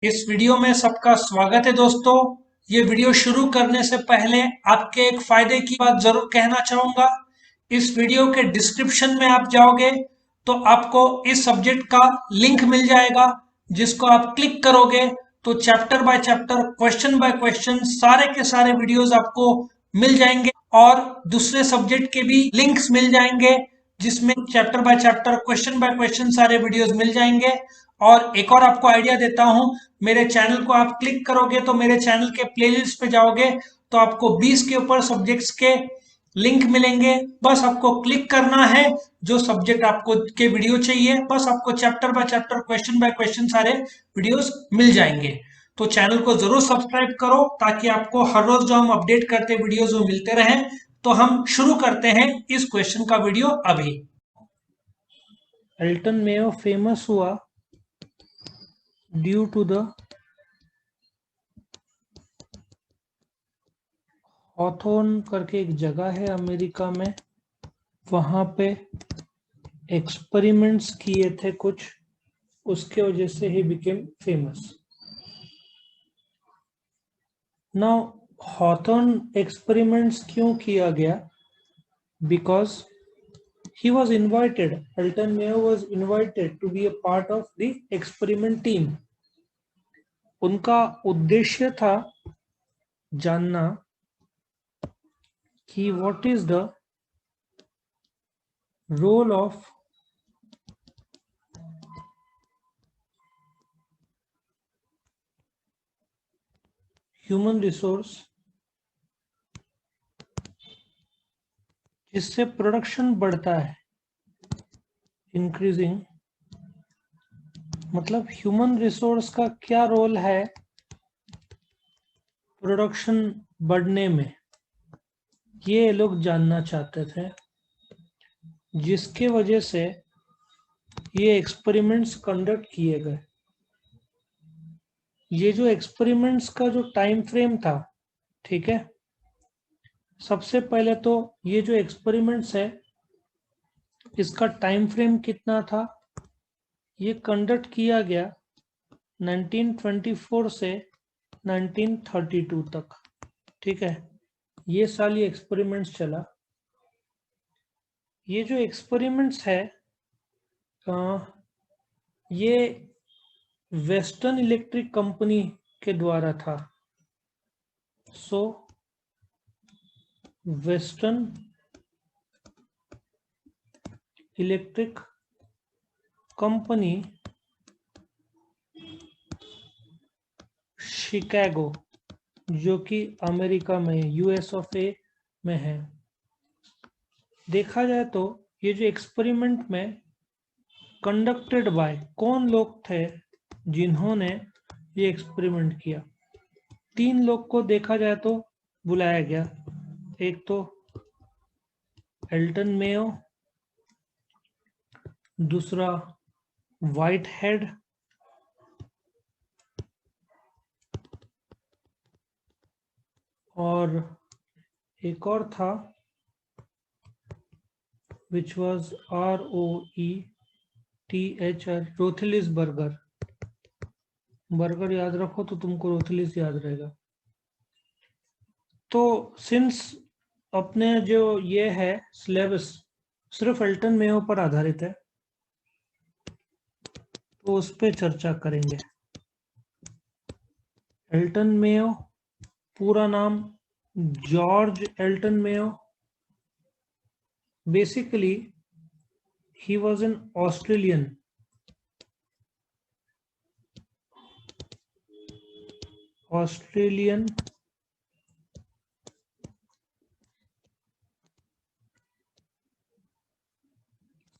इस वीडियो में सबका स्वागत है दोस्तों। ये वीडियो शुरू करने से पहले आपके एक फायदे की बात जरूर कहना चाहूंगा। इस वीडियो के डिस्क्रिप्शन में आप जाओगे तो आपको इस सब्जेक्ट का लिंक मिल जाएगा, जिसको आप क्लिक करोगे तो chapter by chapter, question by question सारे के सारे वीडियोस आपको मिल जाएंगे और दूसरे सब्जेक्ट के भी लिंक्स मिल जाएंगे, जिसमें chapter by chapter, question by question सारे वीडियोस मिल जाएंगे। और एक और आपको आइडिया देता हूं, मेरे चैनल को आप क्लिक करोगे तो मेरे चैनल के प्लेलिस्ट पे जाओगे तो आपको 20 के ऊपर सब्जेक्ट्स के लिंक मिलेंगे। बस आपको क्लिक करना है, जो सब्जेक्ट आपको के वीडियो चाहिए, बस आपको chapter by chapter, question by question सारे वीडियोस मिल जाएंगे। तो चैनल को जरूर सब्सक्राइब करो ताकि आपको हर रोज जो हम अपडेट करते वीडियोस वो मिलते रहें। तो हम शुरू करते हैं इस क्वेश्चन का वीडियो अभी। एल्टन मेयो फेमस हुआ ड्यू टू द हॉथोर्न करके एक जगह है अमेरिका में, वहां पे एक्सपेरिमेंट्स किए थे कुछ, उसके वजह से he became famous. Now Hawthorne experiments क्यों किया गया? Because he was invited, Elton Mayo was invited to be a part of the experiment team. उनका उद्देश्य था जानना कि what is the role of human resource जिससे प्रोडक्शन बढ़ता है, इंक्रीजिंग, मतलब ह्यूमन रिसोर्स का क्या रोल है प्रोडक्शन बढ़ने में, ये लोग जानना चाहते थे, जिसके वजह से ये एक्सपेरिमेंट्स कंडक्ट किए गए। ये जो एक्सपेरिमेंट्स का जो टाइम फ्रेम था, ठीक है, सबसे पहले तो ये जो एक्सपेरिमेंट्स है इसका टाइम फ्रेम कितना था? ये कंडक्ट किया गया 1924 से 1932 तक, ठीक है, ये साल ये एक्सपेरिमेंट्स चला। ये जो एक्सपेरिमेंट्स है ये वेस्टर्न इलेक्ट्रिक कंपनी के द्वारा था। सो वेस्टर्न इलेक्ट्रिक कंपनी शिकागो, जो कि अमेरिका में, यूएस ऑफ ए में है। देखा जाए तो ये जो एक्सपेरिमेंट में कंडक्टेड बाय कौन लोग थे जिन्होंने ये एक्सपेरिमेंट किया? 3 लोग को देखा जाए तो बुलाया गया। एक तो एल्टन मेयो, दूसरा व्हाइट हेड, और एक और था which was ROETHR, Roethlisberger. Berger याद रखो तो तुमको रोथिलिस याद रहेगा। तो सिंस अपने जो ये है सिलेबस सिर्फ एल्टन मेयो पर आधारित है, तो उस पर चर्चा करेंगे। एल्टन मेयो, पूरा नाम George Elton Mayo. Basically, he was an Australian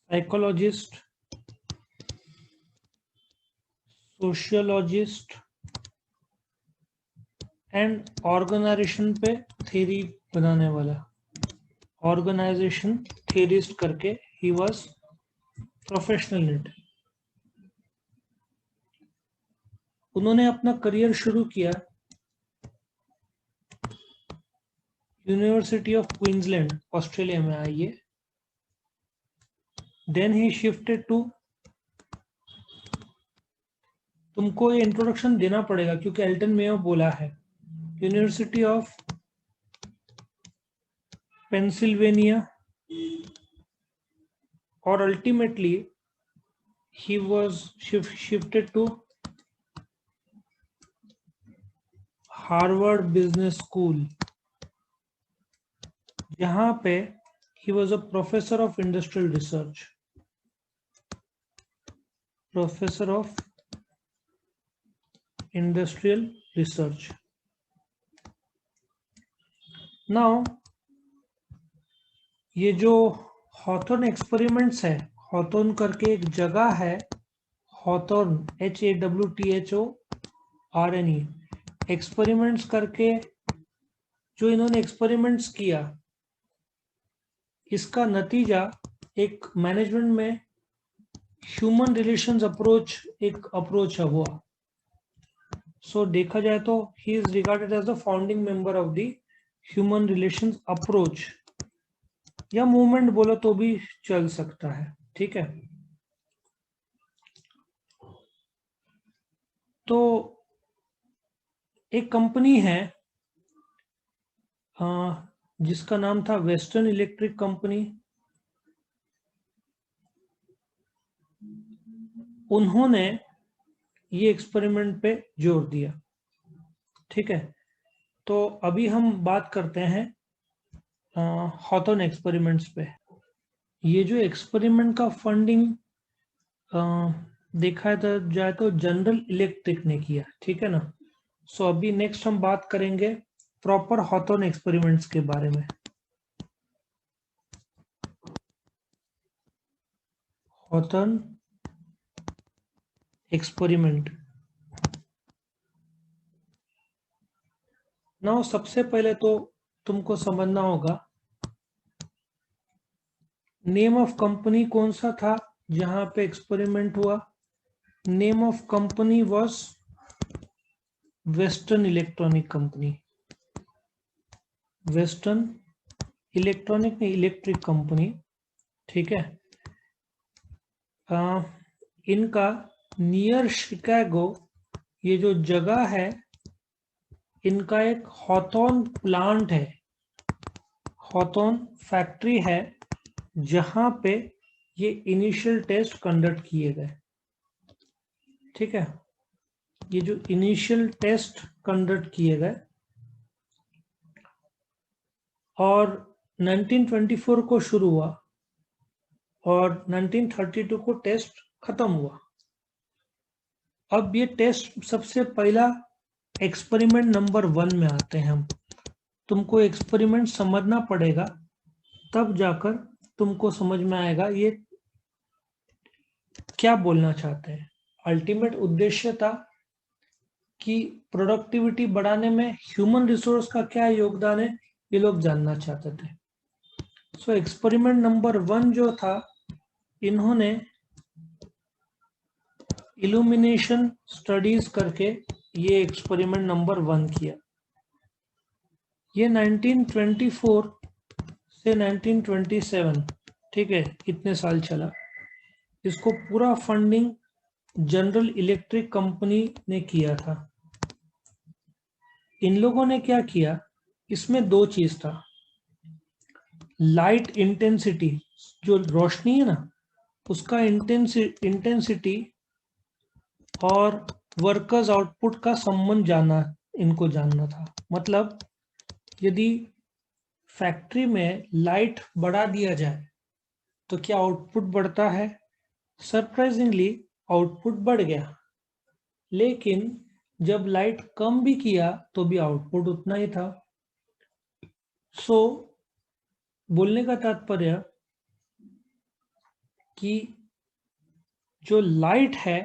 psychologist, sociologist and organisation पे थ्योरी बनाने वाला, ऑर्गेनाइजेशन थियरिस्ट करके he was professional in it. उन्होंने अपना करियर शुरू किया यूनिवर्सिटी ऑफ क्वींसलैंड, ऑस्ट्रेलिया में आइए। देन ही शिफ्टेड टू तुमको ये इंट्रोडक्शन देना पड़ेगा क्योंकि एल्टन मेयो बोला है यूनिवर्सिटी ऑफ पेंसिल्वेनिया, और ultimately he was shifted to Harvard Business School, जहां पे he was a professor of industrial research, professor of industrial research. Now ये जो हॉथॉर्न एक्सपेरिमेंट्स है, हॉथॉर्न करके एक जगह है, हॉथॉर्न HAWTHORNE, एक्सपेरिमेंट्स करके जो इन्होंने एक्सपेरिमेंट्स किया, इसका नतीजा एक मैनेजमेंट में ह्यूमन रिलेशंस अप्रोच एक अप्रोच हुआ. सो देखा जाए तो he is regarded as the founding member of the human relations approach, या मूवमेंट बोलो तो भी चल सकता है. ठीक है, तो एक कंपनी है जिसका नाम था वेस्टर्न इलेक्ट्रिक कंपनी. उन्होंने ये एक्सपेरिमेंट पे जोर दिया. ठीक है, तो अभी हम बात करते हैं हॉथॉर्न एक्सपेरिमेंट्स पे. ये जो एक्सपेरिमेंट का फंडिंग देखा जाए तो जनरल इलेक्ट्रिक ने किया. ठीक है ना. सो अभी नेक्स्ट हम बात करेंगे प्रॉपर हॉथॉर्न एक्सपेरिमेंट्स के बारे में. Hawthorne experiment. नाउ सबसे पहले तो तुमको समझना होगा नेम ऑफ कंपनी कौन सा था जहां पे एक्सपेरिमेंट हुआ. Name of company was western electronic company. Western electronic में इलेक्ट्रिक कंपनी. ठीक है, इनका नियर शिकागो ये जो जगह है, इनका एक हॉथॉर्न प्लांट है, हॉथॉर्न फैक्ट्री है, जहां पे ये इनिशियल टेस्ट कंडक्ट किए गए. ठीक है, ये जो इनिशियल टेस्ट कंडक्ट किए गए और 1924 को शुरू हुआ और 1932 को टेस्ट खत्म हुआ. अब ये टेस्ट सबसे पहला एक्सपेरिमेंट नंबर 1 में आते हैं हम. तुमको एक्सपेरिमेंट समझना पड़ेगा, तब जाकर तुमको समझ में आएगा ये क्या बोलना चाहते हैं. अल्टीमेट उद्देश्य था कि प्रोडक्टिविटी बढ़ाने में ह्यूमन रिसोर्स का क्या योगदान है, ये लोग जानना चाहते थे. सो एक्सपेरिमेंट नंबर 1 जो था, इन्होंने इल्यूमिनेशन स्टडीज करके ये एक्सपेरिमेंट नंबर 1 किया. ये 1924 से 1927, ठीक है, इतने साल चला. इसको पूरा फंडिंग जनरल इलेक्ट्रिक कंपनी ने किया था. इन लोगों ने क्या किया, इसमें 2 चीज था. लाइट इंटेंसिटी, जो रोशनी है ना, उसका इंटेंसिटी और वर्कर्स आउटपुट का संबंध इनको जानना था. मतलब यदि फैक्ट्री में लाइट बढ़ा दिया जाए तो क्या आउटपुट बढ़ता है. सरप्राइजिंगली आउटपुट बढ़ गया, लेकिन जब लाइट कम भी किया तो भी आउटपुट उतना ही था. सो बोलने का तात्पर्य कि जो लाइट है,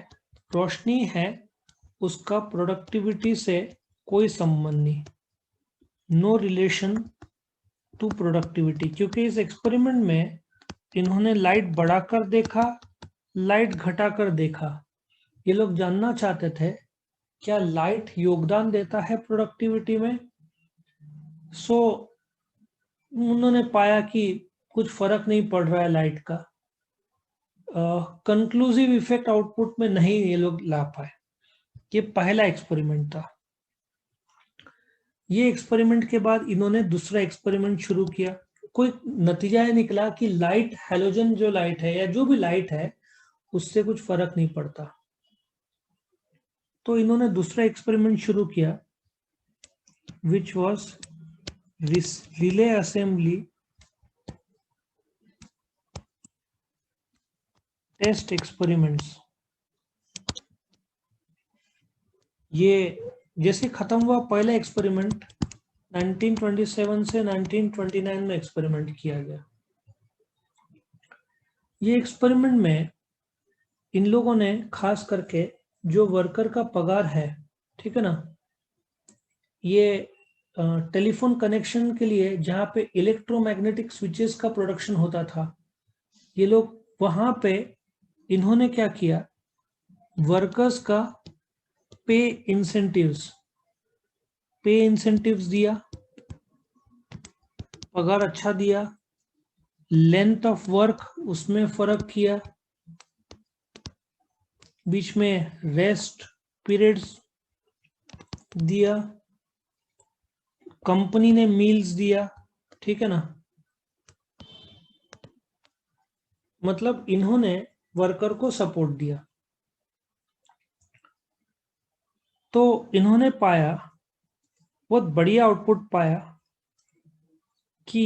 रोशनी है, उसका प्रोडक्टिविटी से कोई संबंध नहीं, नो रिलेशन टू प्रोडक्टिविटी. क्योंकि इस एक्सपेरिमेंट में इन्होंने लाइट बढ़ाकर देखा, लाइट घटाकर देखा. ये लोग जानना चाहते थे क्या लाइट योगदान देता है प्रोडक्टिविटी में. सो उन्होंने पाया कि कुछ फर्क नहीं पड़ रहा है लाइट का. कंक्लूसिव इफेक्ट आउटपुट में नहीं ये लोग ला पाए. ये पहला एक्सपेरिमेंट था। ये एक्सपेरिमेंट के बाद इन्होंने दूसरा एक्सपेरिमेंट शुरू किया। कोई नतीजा ये निकला कि लाइट, हैलोजन जो लाइट है या जो भी लाइट है, उससे कुछ फर्क नहीं पड़ता। तो इन्होंने दूसरा एक्सपेरिमेंट शुरू किया, which was relay assembly test experiments. ये जैसे खत्म हुआ पहला एक्सपेरिमेंट, 1927 से 1929 में एक्सपेरिमेंट किया गया। ये एक्सपेरिमेंट में इन लोगों ने खास करके जो वर्कर का पगार है, ठीक है ना, ये टेलीफोन कनेक्शन के लिए जहाँ पे इलेक्ट्रोमैग्नेटिक स्विचेस का प्रोडक्शन होता था, ये लोग वहाँ पे इन्होंने क्या किया, वर्कर्स का पे इंसेंटिव्स दिया, पगार अच्छा दिया, लेंथ ऑफ वर्क उसमें फर्क किया, बीच में रेस्ट पीरियड्स दिया, कंपनी ने मील्स दिया, ठीक है ना। मतलब इन्होंने वर्कर को सपोर्ट दिया। तो इन्होंने पाया, बहुत बढ़िया आउटपुट पाया कि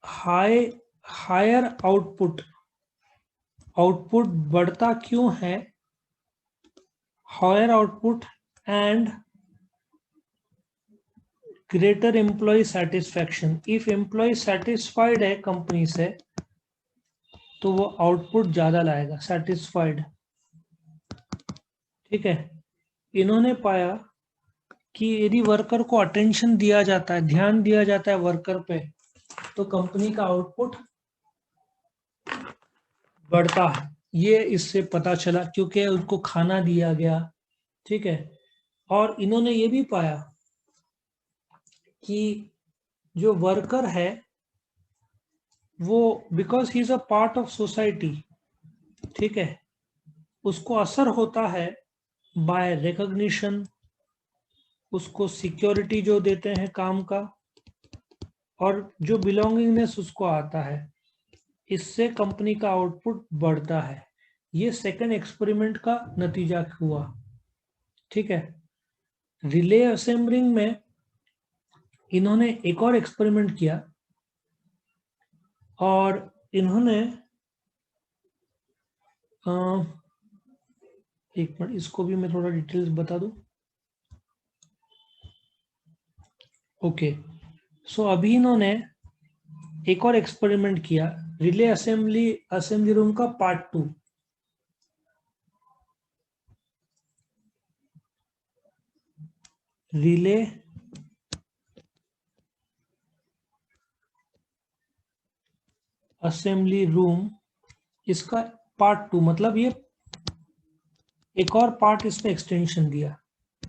हायर आउटपुट बढ़ता क्यों है, higher output and greater employee satisfaction. If employee satisfied है कंपनी से तो वो आउटपुट ज्यादा लाएगा, सेटिस्फाइड, ठीक है। इन्होंने पाया कि यदि वर्कर को अटेंशन दिया जाता है, ध्यान दिया जाता है वर्कर पे, तो कंपनी का आउटपुट बढ़ता है। ये इससे पता चला क्योंकि उनको खाना दिया गया, ठीक है। और इन्होंने ये भी पाया कि जो वर्कर है वो, because he is a part of society, ठीक है, उसको असर होता है बाय रिकॉग्निशन, उसको सिक्योरिटी जो देते हैं काम का, और जो बिलोंगिंगनेस उसको आता है, इससे कंपनी का आउटपुट बढ़ता है। ये सेकंड एक्सपेरिमेंट का नतीजा हुआ, ठीक है। रिले असेंबलिंग में इन्होंने एक और एक्सपेरिमेंट किया और इन्होंने एक मिनट, इसको भी मैं थोड़ा डिटेल्स बता दूं। ओके, सो अभी इन्होंने एक और एक्सपेरिमेंट किया, रिले असेंबली रूम का पार्ट 2। रिले असेंबली रूम, इसका पार्ट 2, मतलब ये एक और पार्ट इसमें एक्सटेंशन दिया।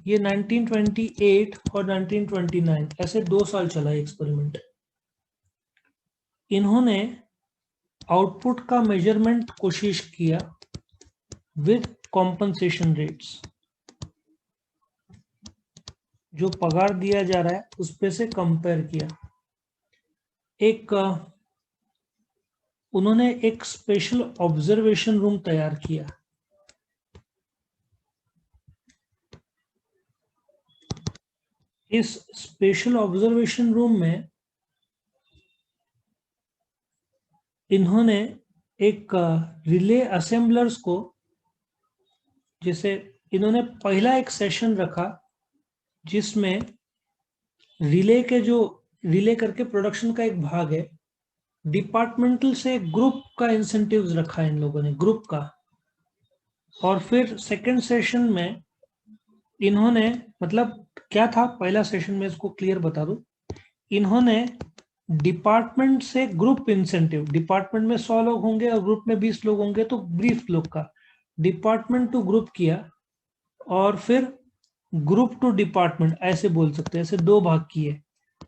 ये 1928 और 1929 ऐसे 2 साल चला एक्सपेरिमेंट। इन्होंने आउटपुट का मेजरमेंट कोशिश किया विद कॉम्पनसेशन रेट्स, जो पगार दिया जा रहा है उस पे से कंपेयर किया। उन्होंने एक स्पेशल ऑब्जर्वेशन रूम तैयार किया। इस स्पेशल ऑब्जर्वेशन रूम में इन्होंने एक रिले असेंबलर्स को, जैसे इन्होंने पहला एक सेशन रखा जिसमें रिले करके प्रोडक्शन का एक भाग है, डिपार्टमेंटल से ग्रुप का इंसेंटिव्स रखा इन लोगों ने, ग्रुप का। और फिर सेकंड सेशन में इन्होंने, मतलब क्या था पहला सेशन में, इसको क्लियर बता दूं। इन्होंने डिपार्टमेंट से ग्रुप इंसेंटिव, डिपार्टमेंट में 100 लोग होंगे और ग्रुप में 20 लोग होंगे, तो 20 लोग का डिपार्टमेंट टू ग्रुप किया, और फिर ग्रुप टू डिपार्टमेंट, ऐसे बोल सकते हैं, ऐसे 2 भाग किए।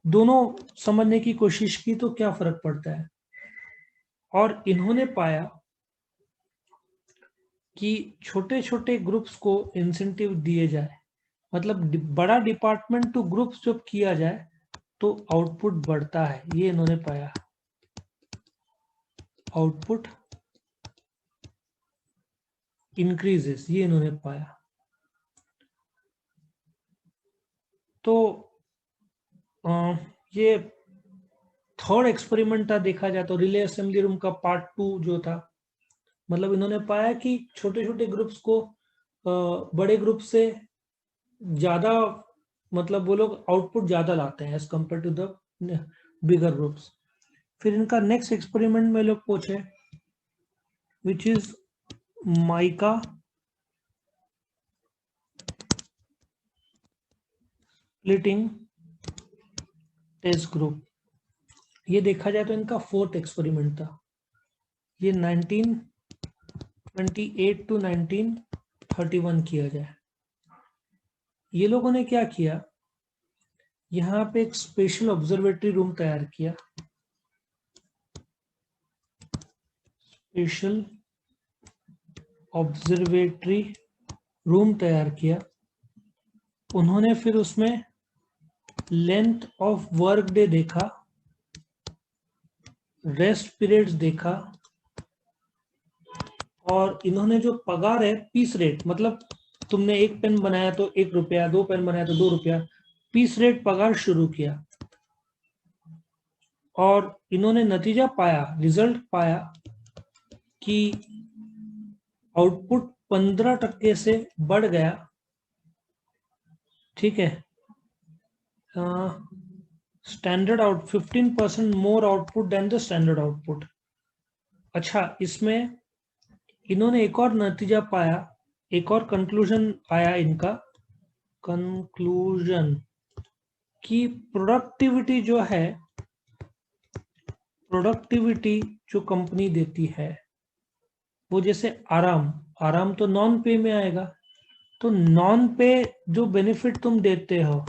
दोनों समझने की कोशिश की तो क्या फर्क पड़ता है। और इन्होंने पाया कि छोटे छोटे ग्रुप्स को इंसेंटिव दिए जाए, मतलब बड़ा डिपार्टमेंट टू ग्रुप्स जब किया जाए तो आउटपुट बढ़ता है, ये इन्होंने पाया, आउटपुट इंक्रीजेस, ये इन्होंने पाया। तो ये थर्ड एक्सपेरिमेंट था, देखा जाए तो रिले असेंबली रूम का पार्ट 2 जो था, मतलब इन्होंने पाया कि छोटे छोटे ग्रुप्स को बड़े ग्रुप से ज्यादा, मतलब वो लोग आउटपुट ज्यादा लाते हैं as compare to the bigger groups. फिर इनका नेक्स्ट एक्सपेरिमेंट में लोग पूछे which is mica splitting test group. ये देखा जाए तो इनका फोर्थ एक्सपेरिमेंट था, ये 1928 टू 1931 किया जाए। ये लोगों ने क्या किया, यहाँ पे एक स्पेशल ऑब्जर्वेटरी रूम तैयार किया, स्पेशल ऑब्जर्वेटरी रूम तैयार किया। उन्होंने फिर उसमें लेंथ ऑफ वर्क डे देखा, रेस्ट पीरियड्स देखा, और इन्होंने जो पगार है पीस रेट, मतलब तुमने एक पेन बनाया तो 1 रुपया, 2 पेन बनाया तो 2 रुपया, पीस रेट पगार शुरू किया। और इन्होंने नतीजा पाया, रिजल्ट पाया कि आउटपुट 15% से बढ़ गया, ठीक है। Standard out 15% more output than the standard output. अच्छा, इसमें इन्होंने एक और नतीजा पाया, एक और कंक्लूजन आया इनका, कंक्लूजन कि प्रोडक्टिविटी जो है, प्रोडक्टिविटी जो कंपनी देती है वो जैसे आराम, आराम तो नॉन पे में आएगा, तो नॉन पे जो बेनिफिट तुम देते हो,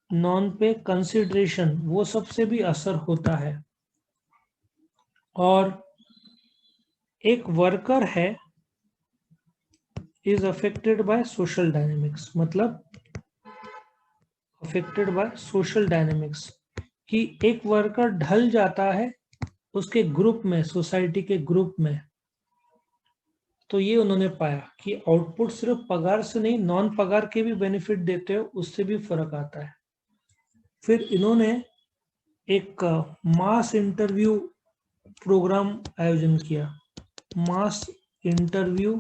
नॉन पे कंसिडरेशन, वो सबसे भी असर होता है। और एक वर्कर है is affected by social dynamics, मतलब अफेक्टेड बाय सोशल डायनेमिक्स, कि एक वर्कर ढल जाता है उसके ग्रुप में, सोसाइटी के ग्रुप में। तो ये उन्होंने पाया कि आउटपुट सिर्फ पगार से नहीं, नॉन पगार के भी बेनिफिट देते हो, उससे भी फर्क आता है। फिर इन्होंने एक मास इंटरव्यू प्रोग्राम आयोजन किया, मास इंटरव्यू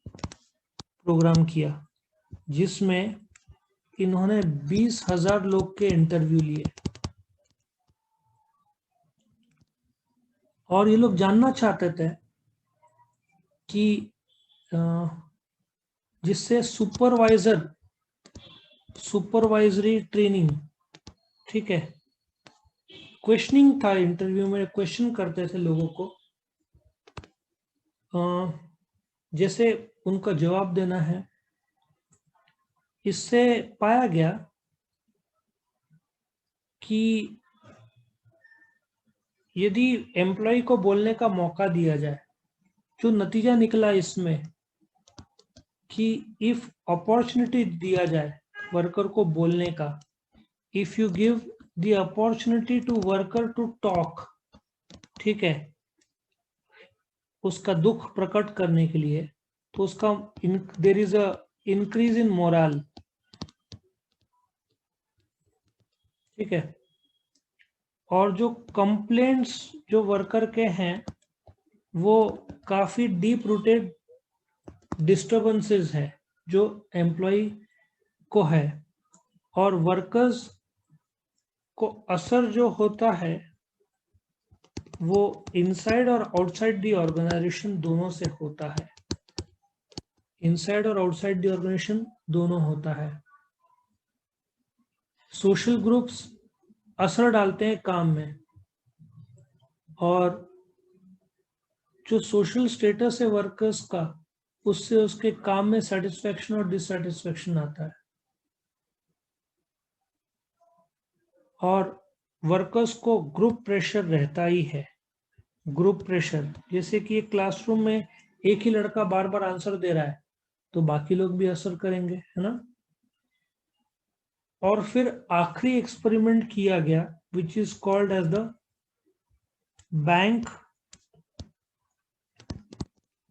प्रोग्राम किया, जिसमें इन्होंने 20,000 लोग के इंटरव्यू लिए। और ये लोग जानना चाहते थे कि जिससे सुपरवाइजरी ट्रेनिंग, ठीक है, क्वेश्चनिंग था, इंटरव्यू में क्वेश्चन करते थे लोगों को, जैसे उनका जवाब देना है। इससे पाया गया कि यदि एम्प्लॉय को बोलने का मौका दिया जाए, जो नतीजा निकला इसमें कि इफ अपॉर्चुनिटी दिया जाए वर्कर को बोलने का, if you give the opportunity to worker to talk, ठीक है, उसका दुख प्रकट करने के लिए, तो उसका there is a increase in morale, ठीक है। और जो कंप्लेंट्स जो वर्कर के हैं वो काफी डीप रूटेड डिस्टर्बेंसेस है जो एम्प्लॉय को है, और वर्कर्स को असर जो होता है वो इनसाइड और आउटसाइड दी ऑर्गेनाइजेशन दोनों से होता है, इनसाइड और आउटसाइड दी ऑर्गेनाइजेशन दोनों होता है। सोशल ग्रुप्स असर डालते हैं काम में, और जो सोशल स्टेटस है वर्कर्स का, उससे उसके काम में सेटिस्फेक्शन और डिससेटिस्फेक्शन आता है। और वर्कर्स को ग्रुप प्रेशर रहता ही है, ग्रुप प्रेशर, जैसे कि एक क्लासरूम में एक ही लड़का बार बार आंसर दे रहा है तो बाकी लोग भी असर करेंगे, है ना। और फिर आखिरी एक्सपेरिमेंट किया गया which is called as the bank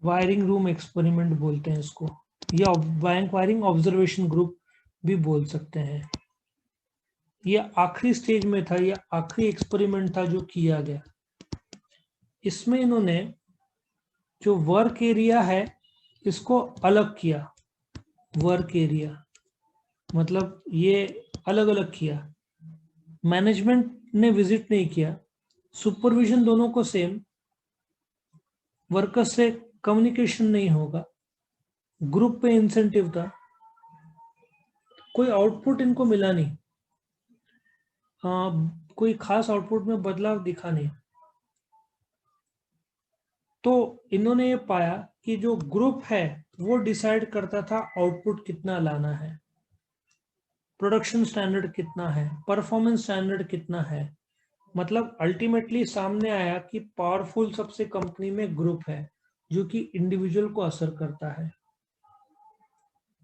wiring room experiment बोलते हैं इसको, या बैंक वायरिंग ऑब्जर्वेशन ग्रुप भी बोल सकते हैं। ये आखिरी स्टेज में था, ये आखिरी एक्सपेरिमेंट था जो किया गया। इसमें इन्होंने जो वर्क एरिया है इसको अलग किया। वर्क एरिया मतलब ये अलग अलग किया। मैनेजमेंट ने विजिट नहीं किया, सुपरविजन दोनों को सेम, वर्कर्स से कम्युनिकेशन नहीं होगा, ग्रुप पे इंसेंटिव था, कोई आउटपुट इनको मिला नहीं, कोई खास आउटपुट में बदलाव दिखा नहीं। तो इन्होंने ये पाया कि जो ग्रुप है वो डिसाइड करता था आउटपुट कितना लाना है, प्रोडक्शन स्टैंडर्ड कितना है, परफॉर्मेंस स्टैंडर्ड कितना है। मतलब अल्टीमेटली सामने आया कि पावरफुल सबसे कंपनी में ग्रुप है जो कि इंडिविजुअल को असर करता है।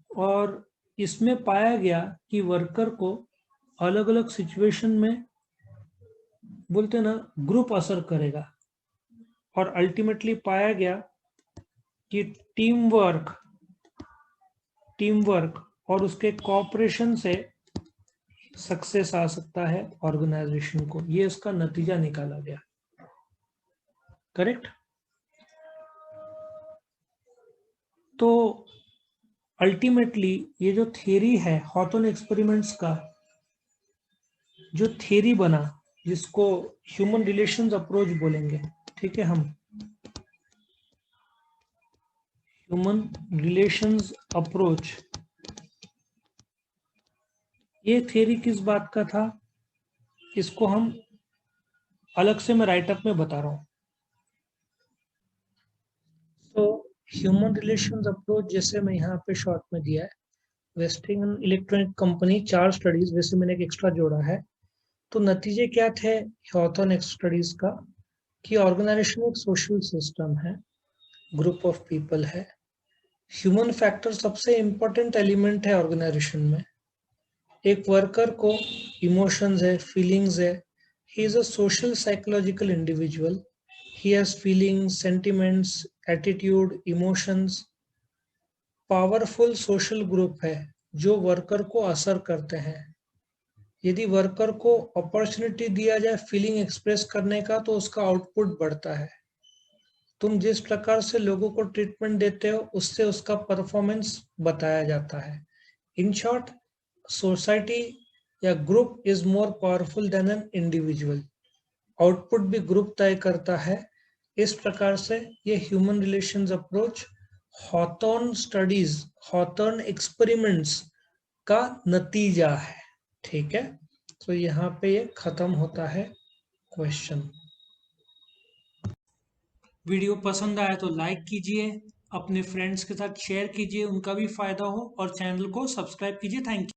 और इसमें पाया गया कि वर्कर को अलग अलग सिचुएशन में बोलते ना ग्रुप असर करेगा। और अल्टीमेटली पाया गया कि टीम वर्क और उसके कोऑपरेशन से सक्सेस आ सकता है ऑर्गेनाइजेशन को। ये इसका नतीजा निकाला गया। करेक्ट। तो अल्टीमेटली ये जो थ्योरी है हॉथॉर्न एक्सपेरिमेंट्स का, जो थ्योरी बना जिसको ह्यूमन रिलेशंस अप्रोच बोलेंगे, ठीक है, हम ह्यूमन रिलेशंस अप्रोच, ये थ्योरी किस बात का था इसको हम अलग से मैं राइटअप में बता रहा हूं। तो ह्यूमन रिलेशंस अप्रोच जैसे मैं यहाँ पे शॉर्ट में दिया है, वेस्टिंग इलेक्ट्रॉनिक कंपनी 4 स्टडीज, वैसे मैंने एक एक्स्ट्रा जोड़ा है। तो नतीजे क्या थे हॉथॉर्न स्टडीज का कि ऑर्गेनाइजेशन एक सोशल सिस्टम है, ग्रुप ऑफ पीपल है, ह्यूमन फैक्टर सबसे इंपॉर्टेंट एलिमेंट है ऑर्गेनाइजेशन में। एक वर्कर को इमोशंस है, फीलिंग्स है, he is a social psychological individual, he has feelings, sentiments, attitude, emotions. Powerful social group है जो वर्कर को असर करते हैं। यदि वर्कर को अपॉर्चुनिटी दिया जाए फीलिंग एक्सप्रेस करने का तो उसका आउटपुट बढ़ता है। तुम जिस प्रकार से लोगों को ट्रीटमेंट देते हो उससे उसका परफॉर्मेंस बताया जाता है। इन शॉर्ट, सोसाइटी या group is more powerful than an individual. Output भी ग्रुप तय करता है। इस प्रकार से ये human relations approach Hawthorne studies, Hawthorne experiments का नतीजा है। ठीक है, तो यहाँ पे ये खत्म होता है क्वेश्चन। वीडियो पसंद आया तो लाइक कीजिए, अपने फ्रेंड्स के साथ शेयर कीजिए, उनका भी फायदा हो, और चैनल को सब्सक्राइब कीजिए। Thank you.